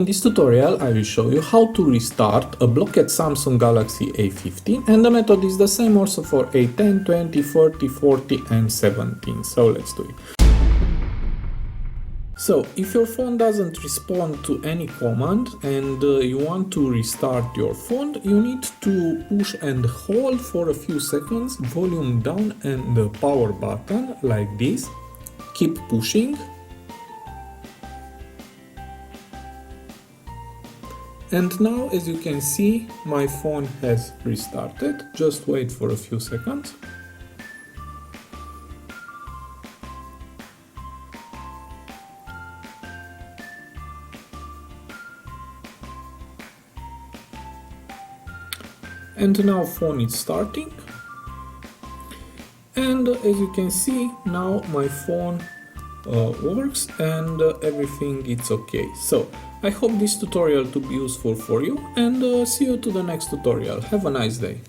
In this tutorial, I will show you how to restart a blocked Samsung Galaxy A50, and the method is the same also for A10, 20, 30, 40 and 17. So let's do it. So if your phone doesn't respond to any command and you want to restart your phone, you need to push and hold for a few seconds, volume down and the power button like this. Keep pushing. And now, as you can see, my phone has restarted. Just wait for a few seconds. And now phone is starting. And as you can see, now my phone works and everything is okay. So I hope this tutorial to be useful for you, and see you to the next tutorial. Have a nice day.